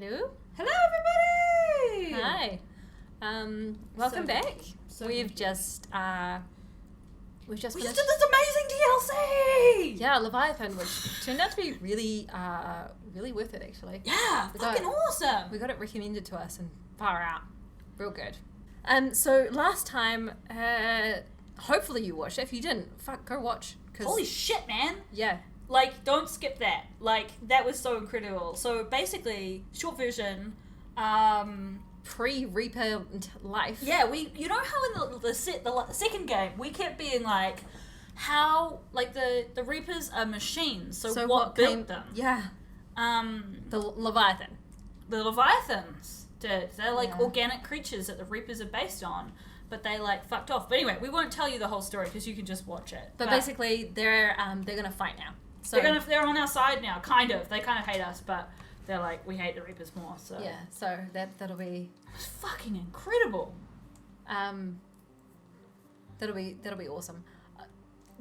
Hello? Hello, everybody! Hi. Welcome back. So We've just we finished. just did this amazing DLC! Yeah, Leviathan, which turned out to be really worth it actually. Yeah, fucking awesome! We got it recommended to us and far out. Real good. So last time, hopefully you watched it. If you didn't, go watch. Holy shit, man! Yeah. Like, don't skip that. Like, that was so incredible. So basically, short version, Pre-Reaper life. yeah, you know how in the second game, we kept being like, how, like, the Reapers are machines, so what built them? Yeah. The Leviathan. The Leviathans did. They're like organic creatures that the Reapers are based on, but they like fucked off. But anyway, we won't tell you the whole story because you can just watch it. But basically, they're gonna fight now. So they're on our side now, kind of. They kind of hate us, but they're like, we hate the Reapers more. So yeah, so that'll be. It's fucking incredible. That'll be awesome.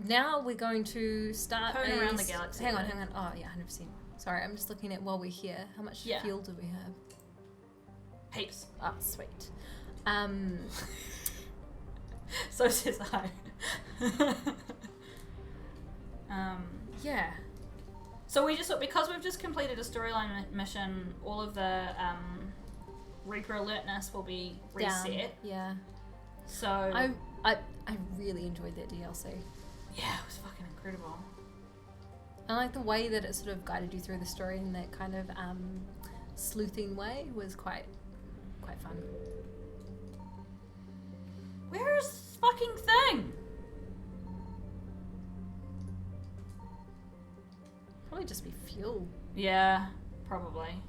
Now we're going to start Going around the galaxy. Hang on. Oh yeah, 100%. Sorry, I'm just looking at while we're here. How much fuel do we have? Heaps. Oh, sweet. So says I. Yeah. So because we've just completed a storyline mission, all of the Reaper alertness will be reset. Down. Yeah. So I really enjoyed that DLC. Yeah, it was fucking incredible. I like the way that it sort of guided you through the story in that kind of sleuthing way was quite fun. Where is this fucking thing? Probably just be fuel. Yeah, probably.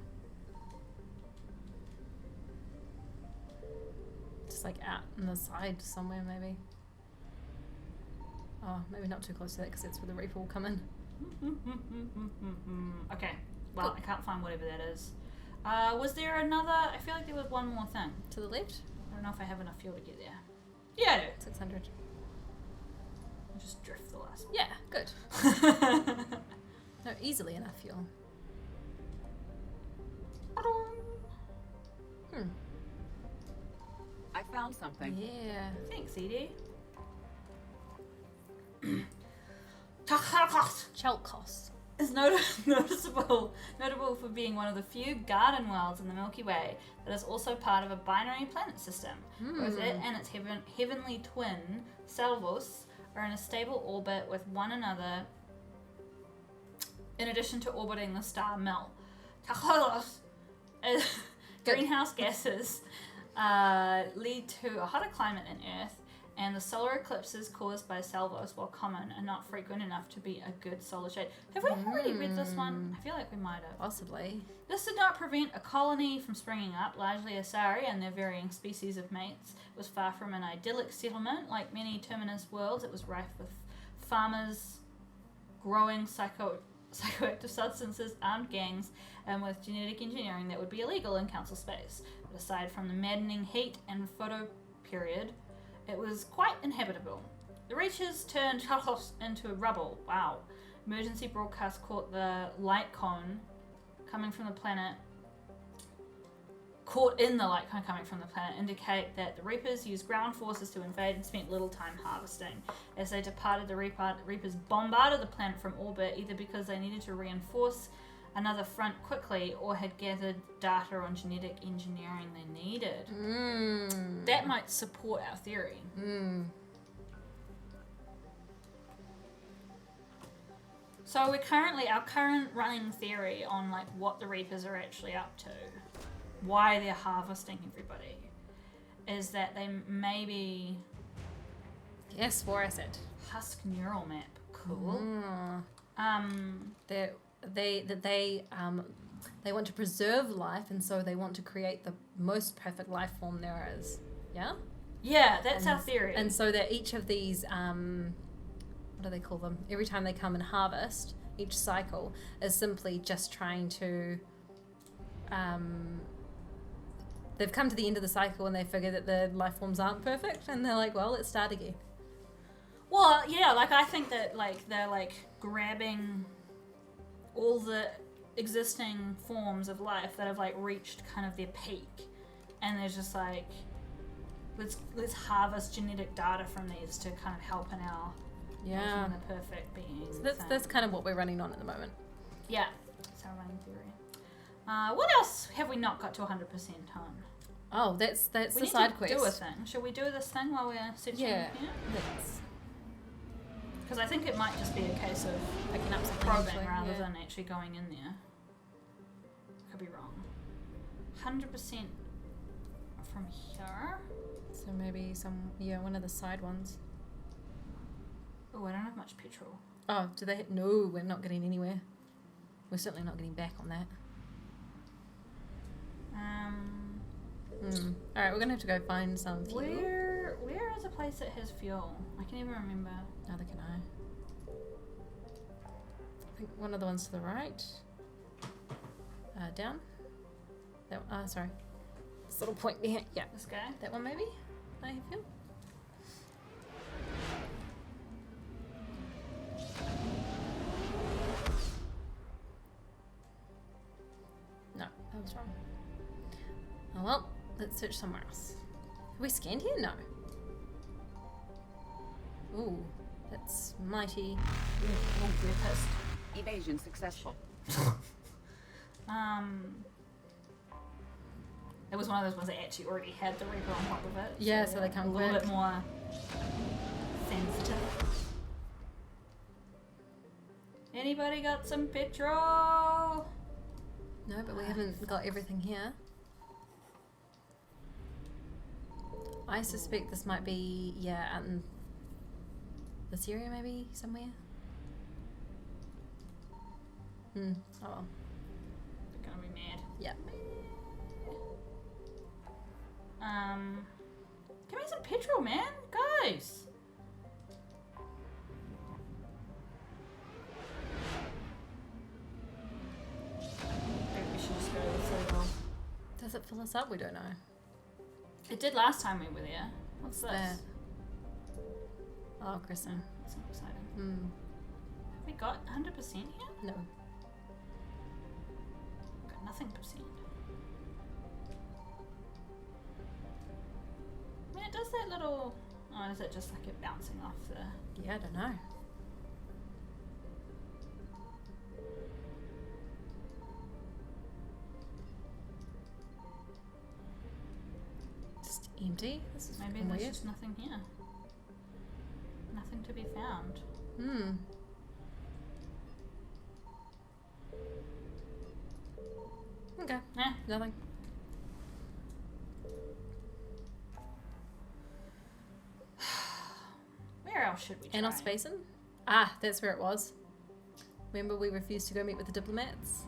Just like out on the side somewhere, maybe. Oh, maybe not too close to that because that's where the Reaper will come in. Okay, well, cool. I can't find whatever that is. Was there another? I feel like there was one more thing. To the left? I don't know if I have enough fuel to get there. Yeah, I do. 600. I'll just drift the last one. Yeah, good. No, easily enough fuel. I found something. Yeah. Thanks, Edie. Chalkos. Is notable for being one of the few garden worlds in the Milky Way that is also part of a binary planet system. Both it and its heavenly twin, Salvos, are in a stable orbit with one another in addition to orbiting the star Mel. Greenhouse gases lead to a hotter climate than Earth, and the solar eclipses caused by Salvos, while common, are not frequent enough to be a good solar shade. Have we already read this one? I feel like we might have. Possibly. This did not prevent a colony from springing up. Largely Asari and their varying species of mates was far from an idyllic settlement. Like many terminus worlds, it was rife with farmers growing psychoactive substances, armed gangs, and with genetic engineering that would be illegal in council space. But aside from the maddening heat and photo period, it was quite inhabitable. The Reachers turned Chalkos into rubble. Wow. Emergency broadcast caught the light cone coming from the planet. Caught in the light cone coming from the planet indicate that the Reapers used ground forces to invade and spent little time harvesting. As they departed, the Reapers bombarded the planet from orbit, either because they needed to reinforce another front quickly or had gathered data on genetic engineering they needed. That might support our theory. So our current running theory on like what the Reapers are actually up to, why they're harvesting everybody, is that they maybe... Yes, for asset. Husk neural map. Cool. They want to preserve life, and so they want to create the most perfect life form there is. Yeah? Yeah, that's our theory. And so that each of these, what do they call them? Every time they come and harvest, each cycle is simply just trying to, they've come to the end of the cycle and they figure that the life forms aren't perfect, and they're like, well, let's start again. Well, yeah, like I think that like they're like grabbing all the existing forms of life that have like reached kind of their peak, and they're just like, let's harvest genetic data from these to kind of help in our making the perfect being. So that's kind of what we're running on at the moment. Yeah, that's our running theory. What else have we not got to 100% on? Oh, that's We the need side to quest. do a thing. Shall we do this thing while we're searching? Yeah. here? Let's Because I think it might just be a case of picking up something probing actually, rather yeah. than actually going in there. Could be wrong. 100% from here. So maybe one of the side ones. Oh, I don't have much petrol. Oh, do they? No, we're not getting anywhere. We're certainly not getting back on that. Alright, we're gonna have to go find some fuel. Where is a place that has fuel? I can't even remember. Neither can I. I think one of the ones to the right. Down. That sorry. This little point there. Yeah. This guy? That one maybe? I have fuel. No, that was wrong. Oh well, let's search somewhere else. Have we scanned here? No. Ooh, that's mighty. Oh, we're pissed. Evasion successful. It was one of those ones that actually already had the Reaper on top of it. Yeah, so they come a little quick. bit more sensitive. Anybody got some petrol? No, but we haven't got everything here. I suspect this might be, out in this area maybe, somewhere. Oh well. They're gonna be mad. Yeah. Give me some petrol, man, guys. Maybe we should just go to the circle. Does it fill us up? We don't know. It did last time we were there. What's this? That? Oh, Kristen. That's not exciting. Hmm. Have we got 100% here? No. Got nothing percent. I mean, it does that little. Oh, is it just like it bouncing off the? Yeah, I don't know. Just empty? This is Maybe fucking there's weird. just nothing here. Nothing to be found. Hmm. Okay. Eh. Nothing. Where else should we try? Anos Basin? Ah, that's where it was. Remember we refused to go meet with the diplomats?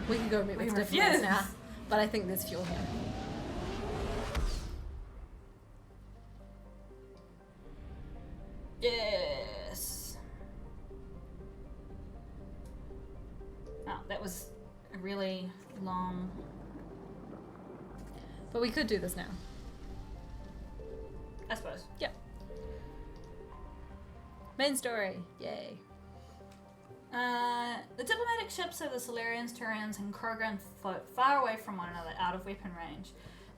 We can go meet We with the diplomats refuse. now. But I think there's fuel here. Yes. Oh, that was a really long. But we could do this now. I suppose. Yep. Main story. Yay. The diplomatic ships of the Solarians, Turians, and Krogan float far away from one another, out of weapon range.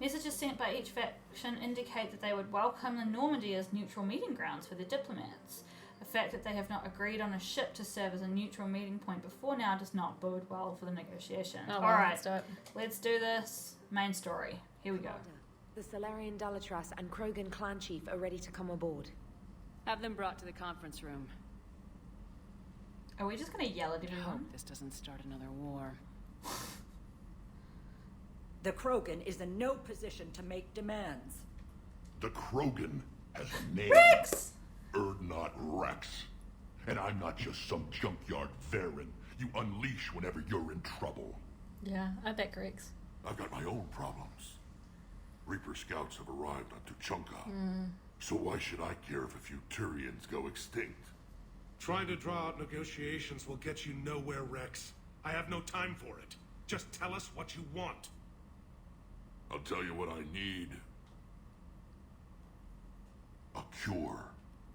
Messages sent by each faction indicate that they would welcome the Normandy as neutral meeting grounds for the diplomats. The fact that they have not agreed on a ship to serve as a neutral meeting point before now does not bode well for the negotiations. Oh, well, Alright, let's do it. let's do this. Main story. Here we go. The Solarian Dalatras and Krogan clan chief are ready to come aboard. Have them brought to the conference room. Are we just gonna yell at I everyone? hope this doesn't start another war. The Krogan is in no position to make demands. The Krogan has a name. Wrex! Erdnot Wrex. And I'm not just some junkyard Varen you unleash whenever you're in trouble. Yeah, I bet Greg's. I've got my own problems. Reaper scouts have arrived on Tuchanka. So why should I care if a few Turians go extinct? Trying to draw out negotiations will get you nowhere, Wrex. I have no time for it. Just tell us what you want. I'll tell you what I need. A cure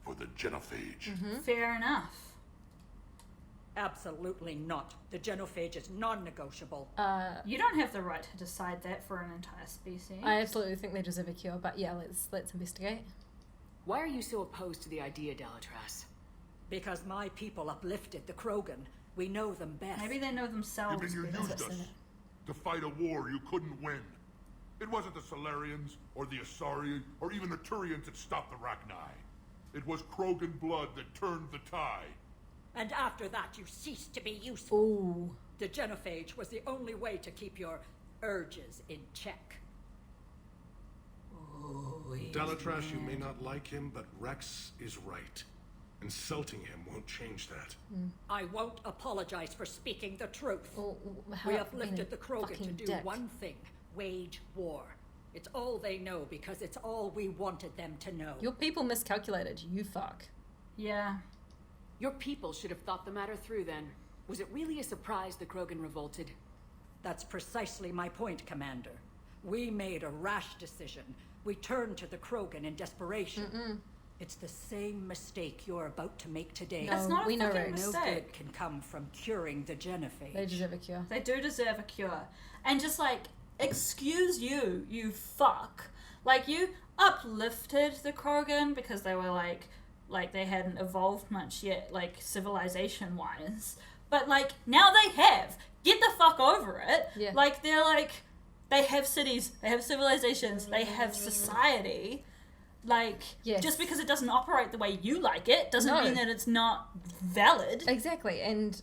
for the genophage. Fair enough. Absolutely not. The genophage is non-negotiable. You don't have the right to decide that for an entire species. I absolutely think they deserve a cure, but yeah, let's investigate. Why are you so opposed to the idea, Dalatras? Because my people uplifted the Krogan. We know them best. Maybe they know You themselves mean you better. used us to fight a war you couldn't win? It wasn't the Solarians, or the Asari, or even the Turians that stopped the Rachni. It was Krogan blood that turned the tide. And after that, you ceased to be useful. Ooh. The genophage was the only way to keep your urges in check. Dalatras, you may not like him, but Wrex is right. Insulting him won't change that. I won't apologize for speaking the truth. Well, We how- uplifted the Krogan to fucking do dick. one thing. Wage war. It's all they know because it's all we wanted them to know. Your people miscalculated, you fuck. Yeah. Your people should have thought the matter through then. Was it really a surprise the Krogan revolted? That's precisely my point, Commander. We made a rash decision. We turned to the Krogan in desperation. It's the same mistake you're about to make today. No, That's not we a know fucking Wrex. No mistake. good can come from curing the genophage. They deserve a cure. They do deserve a cure. And just like, excuse you, you fuck. Like, you uplifted the Krogan because they were like they hadn't evolved much yet, like, civilization-wise. But, like, now they have. Get the fuck over it. Yeah. Like, they're like, they have cities, they have civilizations, they have society. Like, Yes. just because it doesn't operate the way you like it doesn't No. mean that it's not valid. Exactly, and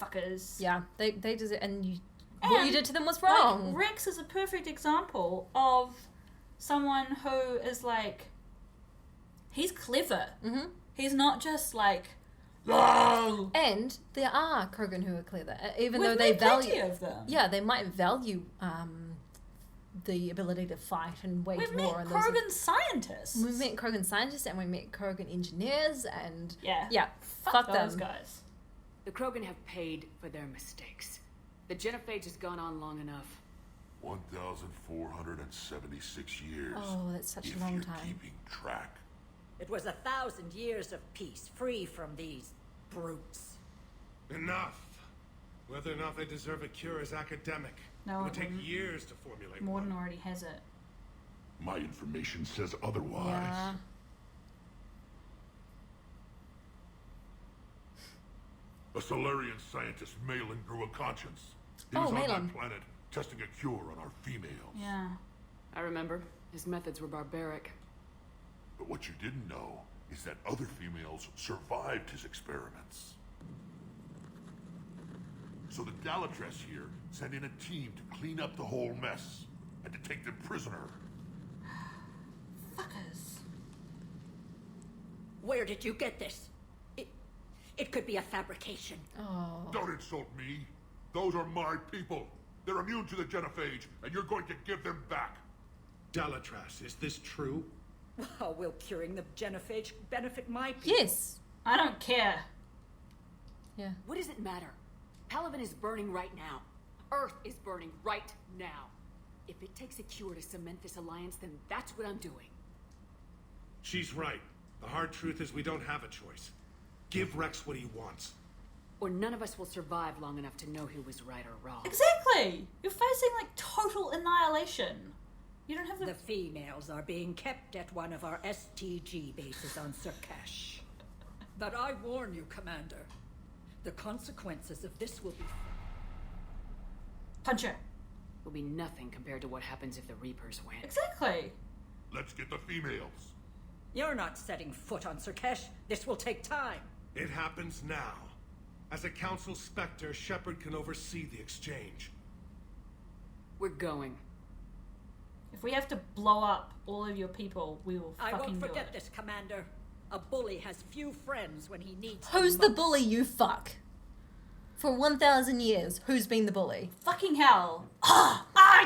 Fuckers. yeah, they deserve, and what you And, did to them was wrong. Like, Wrex is a perfect example of someone who is like, he's clever. Mm-hmm. He's not just like, "Whoa." And there are Krogan who are clever, even We've though they made plenty value. of them. Yeah, they might value the ability to fight and wage We've met war. And those Krogan scientists. we met Krogan scientists and we met Krogan engineers, and Yeah. fuck those them. guys. The Krogan have paid for their mistakes. The genophage has gone on long enough. 1,476 years. Oh, that's such a if long you're time. keeping track. It was 1,000 years of peace, free from these brutes. Enough. Whether or not they deserve a cure is academic. No, it would it take wouldn't. years to formulate Morden one. already has it. My information says otherwise. Yeah. A Solarian scientist, Malin, grew a conscience. He Oh, was on Malin. that planet testing a cure on our females. Yeah. I remember. His methods were barbaric. But what you didn't know is that other females survived his experiments. So the Dalatras here sent in a team to clean up the whole mess and to take them prisoner. Fuckers. Where did you get this? It could be a fabrication. Oh. Don't insult me. Those are my people. They're immune to the genophage, and you're going to give them back. Dalatras, is this true? How will curing the genophage benefit my people? Yes. I don't care. Yeah. What does it matter? Palaven is burning right now. Earth is burning right now. If it takes a cure to cement this alliance, then that's what I'm doing. She's right. The hard truth is we don't have a choice. Give Wrex what he wants. Or none of us will survive long enough to know who was right or wrong. Exactly. You're facing like total annihilation. You don't have The females are being kept at one of our STG bases on Sur'Kesh. But I warn you, Commander, the consequences of this will be... Punch her. Will be nothing compared to what happens if the Reapers win. Exactly. Let's get the females. You're not setting foot on Sur'Kesh. This will take time. It happens now. As a council specter, Shepard can oversee the exchange. We're going. If we have to blow up all of your people, we will I fucking won't do forget it. this, Commander. A bully has few friends when he needs Who's them the bully, you fuck? For 1,000 years, who's been the bully? Fucking hell.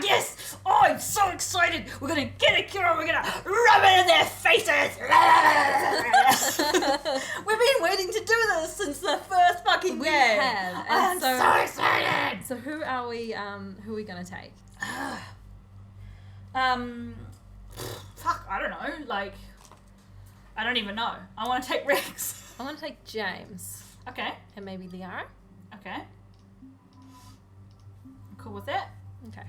Yes! Oh, I'm so excited! We're gonna get a cure, we're gonna rub it in their faces! We've been waiting to do this since the first fucking We game. have, and I'm so- so excited! So who are we gonna take? Fuck, I don't know, like, I don't even know. I want to take Wrex. I want to take James. Okay. And maybe Liara? Okay. I'm cool with that. Okay.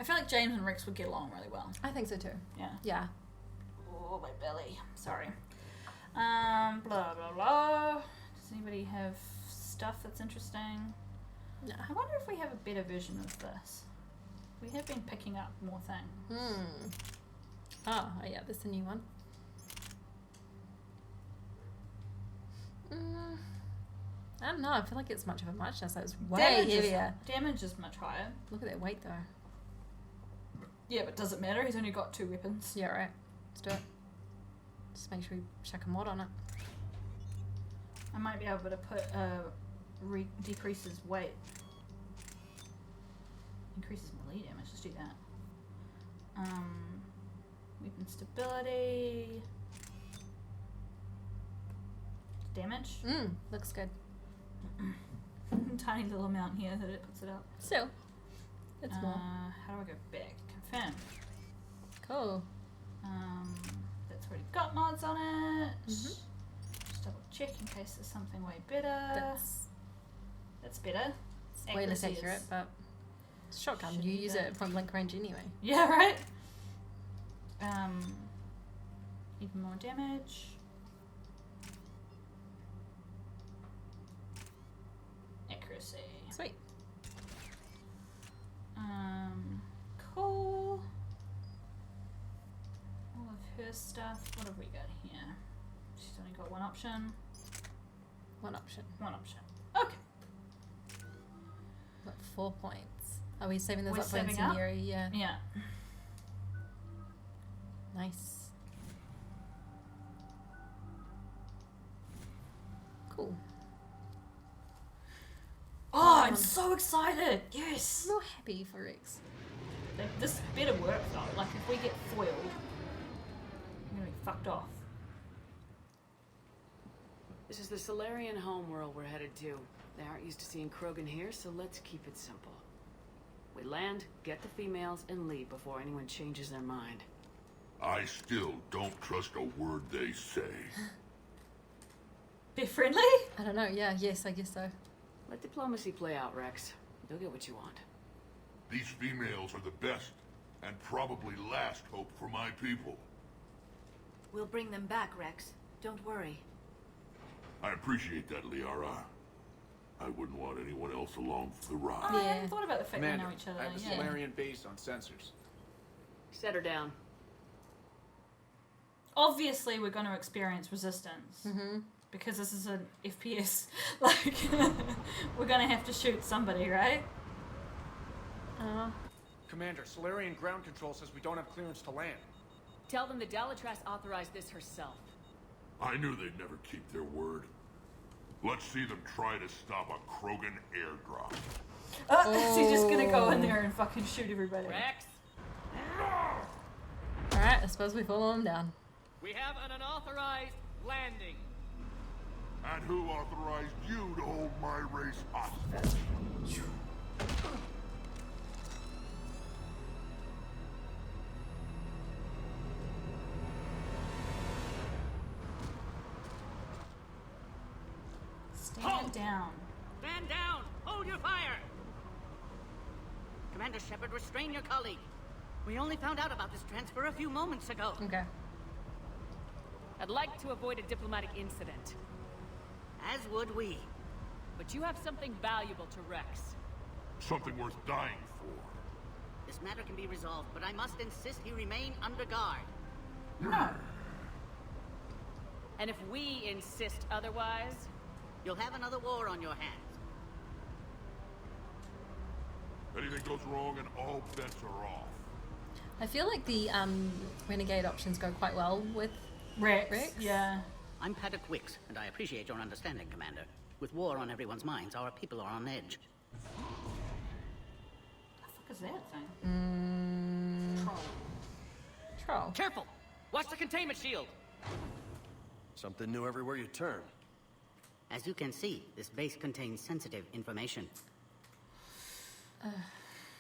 I feel like James and Wrex would get along really well. I think so too. Yeah. Yeah. Oh, my belly. Sorry. Blah, blah, blah. Does anybody have stuff that's interesting? No. I wonder if we have a better version of this. We have been picking up more things. Oh, yeah, this is a new one. I don't know. I feel like it's much of a muchness. It's way heavier. Damage is much higher. Look at that weight, though. Yeah, but does it matter? He's only got 2 weapons. Yeah, right. Let's do it. Just make sure we chuck a mod on it. I might be able to put decrease his weight. Increases melee damage. Let's do that. Weapon stability. Damage. Looks good. Tiny little amount here that it puts it up. Still, it's more. How do I go back? Confirm. Cool. That's already got mods on it. Just double check in case there's something way better. That's better. It's way less accurate, but it's a shotgun. You use it at point blank range anyway. Yeah, right? Even more damage. Accuracy. Sweet. Cool. All of her stuff. What have we got here? She's only got one option. One option. One option. Okay. What, 4 points? Are we saving those We're up for saving up? incendiary? Yeah. Yeah. Nice. Cool. Oh, I'm so excited! Yes! I'm real happy for Wrex. This better work though. Like, if we get foiled, I'm gonna be fucked off. This is the Solarian homeworld we're headed to. They aren't used to seeing Krogan here, so let's keep it simple. We land, get the females, and leave before anyone changes their mind. I still don't trust a word they say. Be friendly? I don't know. Yeah. Yes, I guess so. Let diplomacy play out, Wrex. You'll get what you want. These females are the best, and probably last hope for my people. We'll bring them back, Wrex. Don't worry. I appreciate that, Liara. I wouldn't want anyone else along for the I ride. hadn't thought about the fact Commander, they know each other. I have a Yeah. Solarian base on sensors. Set her down. Obviously, we're going to experience resistance. Because this is an FPS. Like, we're going to have to shoot somebody, right? Commander, Solarian ground control says we don't have clearance to land. Tell them the Dalatras authorized this herself. I knew they'd never keep their word. Let's see them try to stop a Krogan airdrop. So you're just going to go in there and fucking shoot everybody. Wrex! Alright, I suppose we follow him down. We have an unauthorized landing. And who authorized you to hold my race hostage? Stand down. Stand down! Hold your fire! Commander Shepard, restrain your colleague. We only found out about this transfer a few moments ago. Okay. I'd like to avoid a diplomatic incident. As would we. But you have something valuable to Wrex. Something worth dying for. This matter can be resolved, but I must insist he remain under guard. And if we insist otherwise, You'll have another war on your hands. Anything goes wrong and all bets are off. I feel like the renegade options go quite well with Wrex. Yeah. I'm Paddock Wicks, and I appreciate your understanding, Commander. With war on everyone's minds, our people are on edge. What the fuck is that thing? Troll. Careful! Watch the containment shield! Something new everywhere you turn. As you can see, this base contains sensitive information.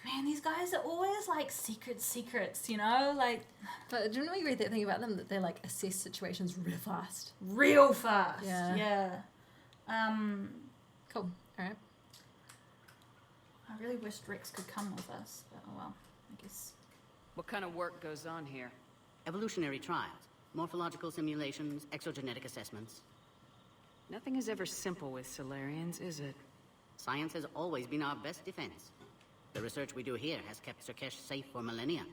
Man, these guys are always like secrets, you know? Like, But didn't we read that thing about them that they like assess situations real fast? real fast. Yeah. Yeah. Cool. All right. I really wished Wrex could come with us, but oh well, I guess. What kind of work goes on here? Evolutionary trials, morphological simulations, exogenetic assessments. Nothing is ever simple with Solarians, is it? Science has always been our best defense. The research we do here has kept Sur'Kesh safe for millennia.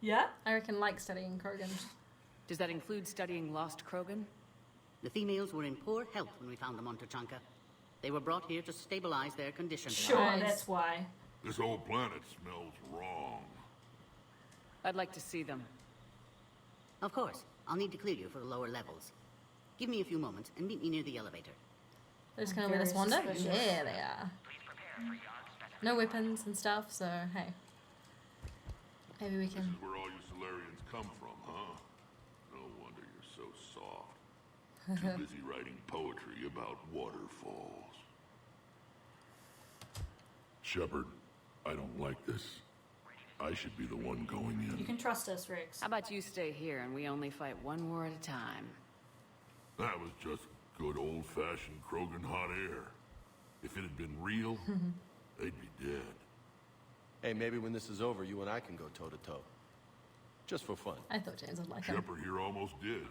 Yeah? I reckon like studying Krogan. Does that include studying lost Krogan? The females were in poor health when we found them on Tuchanka. They were brought here to stabilize their condition. Sure, Nice. that's why. This whole planet smells wrong. I'd like to see them. Of course, I'll need to clear you for the lower levels. Give me a few moments and meet me near the elevator. They're just gonna let us Very wander? suspicious. Yeah, they are. No weapons and stuff, so hey. Maybe we This can. is where all you Solarians come from, huh? No wonder you're so soft. Too busy writing poetry about waterfalls. Shepard, I don't like this. I should be the one going in. You can trust us, Wrex. How about you stay here and we only fight one war at a time? That was just good old-fashioned Krogan hot air. If it had been real, they'd be dead. Hey, maybe when this is over, you and I can go toe-to-toe. Just for fun. I thought James would like him. Shepard here almost did.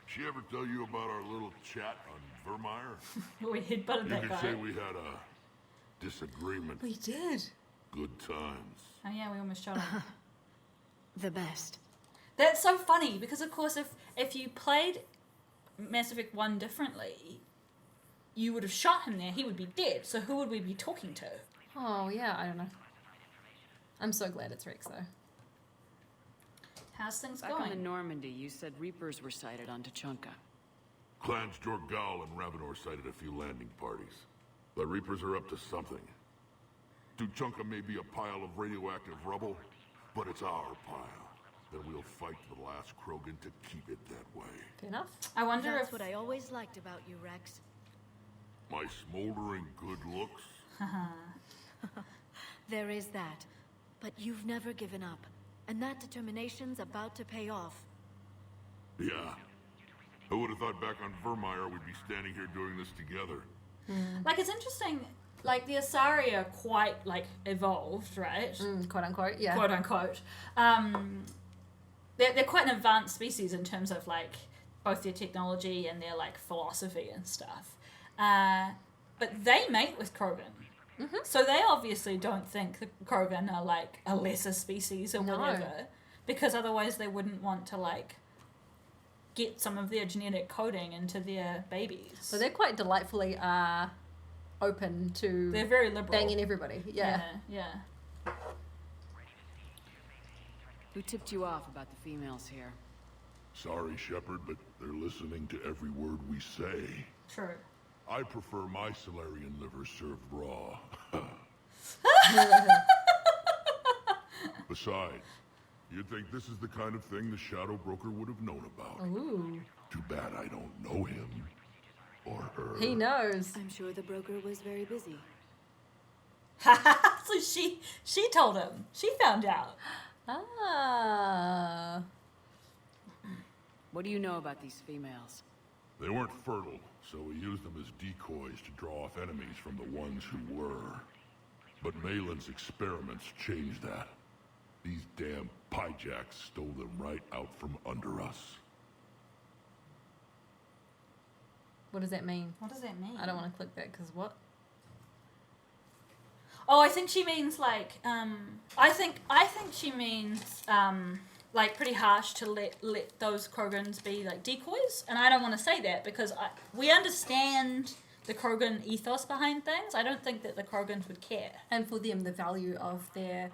She ever tell you about our little chat on Vermeer? We headbutted You that could guy. say we had a disagreement. We did. Good times. Oh yeah, we almost shot him. The best. That's so funny, because of course if you played Mass Effect 1 differently, you would have shot him there, he would be dead. So who would we be talking to? Oh yeah, I don't know. I'm so glad it's Wrex though. How's things Back on the going? Normandy, you said Reapers were sighted on Tuchanka. Clans Jorgal and Ravenor sighted a few landing parties. The Reapers are up to something. Tuchanka may be a pile of radioactive rubble, but it's our pile. Then we'll fight to the last Krogan to keep it that way. Fair enough. I wonder That's if what I always liked about you, Wrex. My smoldering good looks? There is that. But you've never given up. And that determination's about to pay off. Yeah. Who would have thought back on Vermeer we'd be standing here doing this together? like it's interesting, like the Asari are quite like evolved, right? Quote unquote, yeah. Quote unquote. They're quite an advanced species in terms of like both their technology and their like philosophy and stuff. But they mate with Krogan. So they obviously don't think the Krogan are like a lesser species or No. whatever, because otherwise they wouldn't want to like get some of their genetic coding into their babies. But they're quite delightfully open to They're very liberal. banging everybody. Yeah. Yeah. Who tipped you off about the females here? Sorry, Shepard, but they're listening to every word we say. True. I prefer my Solarian liver served raw. Besides, you'd think this is the kind of thing the Shadow Broker would have known about. Ooh. Too bad I don't know him. Or her. He knows. I'm sure the broker was very busy. So she told him. She found out. Ah. What do you know about these females? They weren't fertile, so we used them as decoys to draw off enemies from the ones who were. But Malin's experiments changed that. These damn Pyjaks stole them right out from under us. What does that mean? What does that mean? I don't want to click that because what? Oh, I think she means like I think she means like pretty harsh to let those Krogans be like decoys, and I don't want to say that because we understand the Krogan ethos behind things. I don't think that the Krogans would care. And for them, the value of their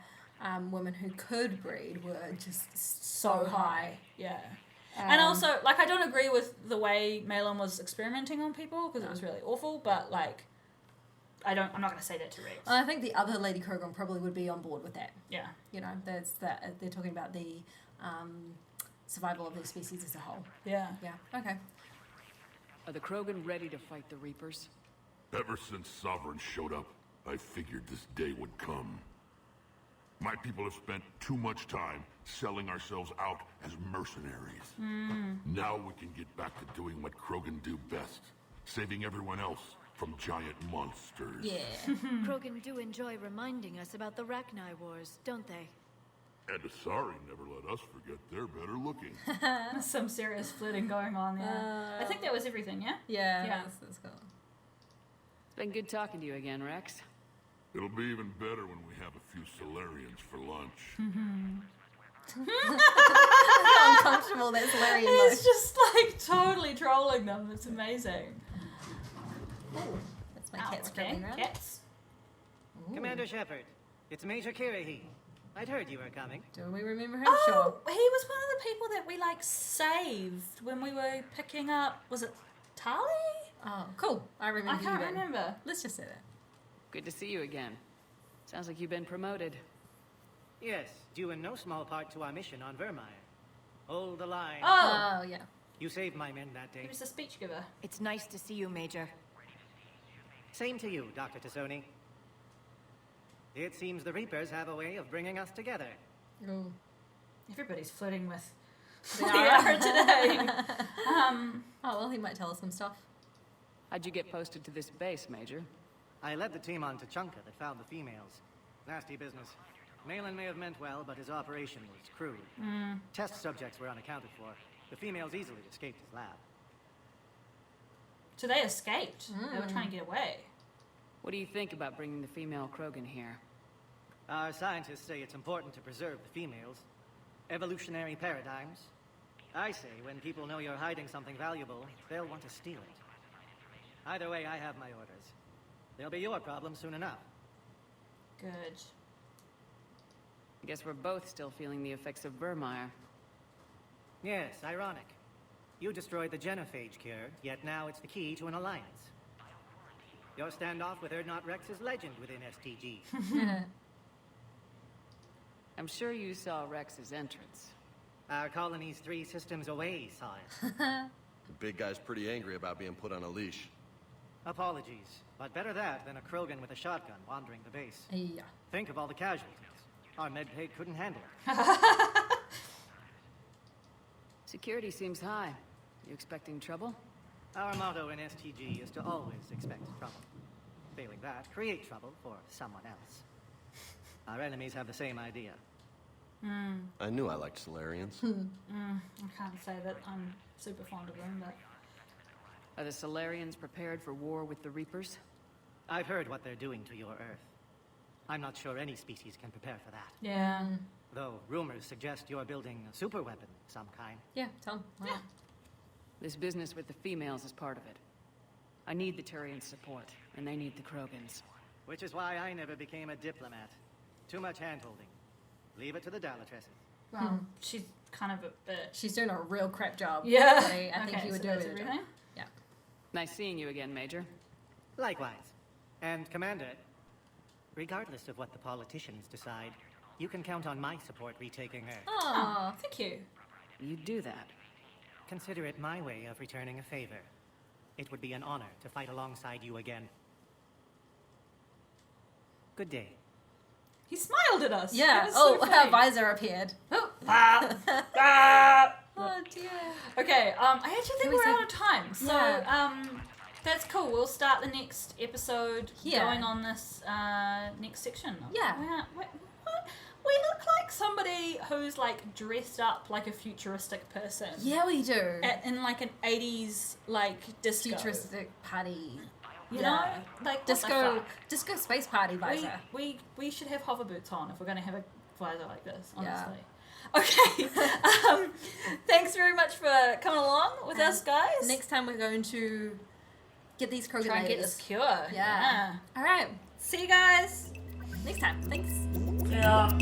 women who could breed were just so high. Yeah. And also, like, I don't agree with the way Malin was experimenting on people because it was really awful. But like, I'm not going to say that to Wrex. I think the other Lady Krogan probably would be on board with that. Yeah. You know, that's that they're talking about the survival of their species as a whole. Yeah. Yeah. Okay. Are the Krogan ready to fight the Reapers? Ever since Sovereign showed up, I figured this day would come. My people have spent too much time selling ourselves out as mercenaries. Now we can get back to doing what Krogan do best, saving everyone else from giant monsters. Yeah. Krogan do enjoy reminding us about the Rachni Wars, don't they? And Asari never let us forget they're better looking. Some serious flirting going on there. I think that was everything, yeah? Yeah. That's cool. It's been good talking to you again, Wrex. It'll be even better when we have a few Solarians for lunch. How uncomfortable that Solarian looks. It's just like totally trolling them. It's amazing. Oh, that's my cat scrubbing around. Cats. Commander Shepard, it's Major Kirahi. I'd heard you were coming. Do we remember him? Oh, Sure. he was one of the people that we like saved when we were picking up. Was it Tali? Oh, cool. I remember I can't you then. remember. Let's just say that. Good to see you again. Sounds like you've been promoted. Yes, due in no small part to our mission on Vermeer. Hold the line. Oh, yeah. You saved my men that He day. was a speech giver. It's nice to see you, Major. Same to you, Dr. Tassoni. It seems the Reapers have a way of bringing us together. Oh. Everybody's flirting with They the are. hour today. Oh, well, he might tell us some stuff. How'd you get posted to this base, Major? I led the team on Tachanka that found the females. Nasty business. Malin may have meant well, but his operation was crude. Test subjects were unaccounted for. The females easily escaped his lab. So they escaped. They were trying to get away. What do you think about bringing the female Krogan here? Our scientists say it's important to preserve the females. Evolutionary paradigms. I say when people know you're hiding something valuable, they'll want to steal it. Either way, I have my orders. They'll be your problem soon enough. Good. I guess we're both still feeling the effects of Vermeer. Yes, ironic. You destroyed the genophage cure, yet now it's the key to an alliance. Your standoff with Erdnot Wrex is legend within STG. I'm sure you saw Rex's entrance. Our colony's 3 systems away saw it. The big guy's pretty angry about being put on a leash. Apologies, but better that than a Krogan with a shotgun wandering the base. Yeah. Think of all the casualties. Our medbay couldn't handle it. Security seems high. You expecting trouble? Our motto in STG is to always expect trouble. Failing that, create trouble for someone else. Our enemies have the same idea. I knew I liked Solarians. I can't say that I'm super fond of them, but... Are the Solarians prepared for war with the Reapers? I've heard what they're doing to your Earth. I'm not sure any species can prepare for that. Yeah. Though rumors suggest you're building a super weapon of some kind. Yeah, tell him. Wow. Yeah. This business with the females is part of it. I need the Turians' support, and they need the Krogans. Which is why I never became a diplomat. Too much hand-holding. Leave it to the Dalatresses. Well, she's kind of a bitch. She's doing a real crap job. Yeah. I think Okay, you would so do that's it. everything? Yeah. Nice seeing you again, Major. Likewise. And, Commander, regardless of what the politicians decide, you can count on my support retaking Earth. Oh, thank you. You do that. Consider it my way of returning a favor. It would be an honor to fight alongside you again. Good day. He smiled at us. Yeah. It was so Her funny. visor appeared. Oh. Oh dear. Okay, I actually think Can we we're say- out of time. So, Yeah. that's cool. We'll start the next episode Yeah. going on this next section. Yeah. We look like somebody who's like dressed up like a futuristic person. Yeah, we do. In like an 80s like disco. Futuristic party. You know? Like what the disco fuck? space party visor. We should have hover boots on if we're going to have a visor like this, Yeah. honestly. Okay. Thanks very much for coming along with us, guys. Next time we're going to get these Krogan Try and get ladies. this cure. Yeah. All right. See you guys. Next time. Thanks. Yeah.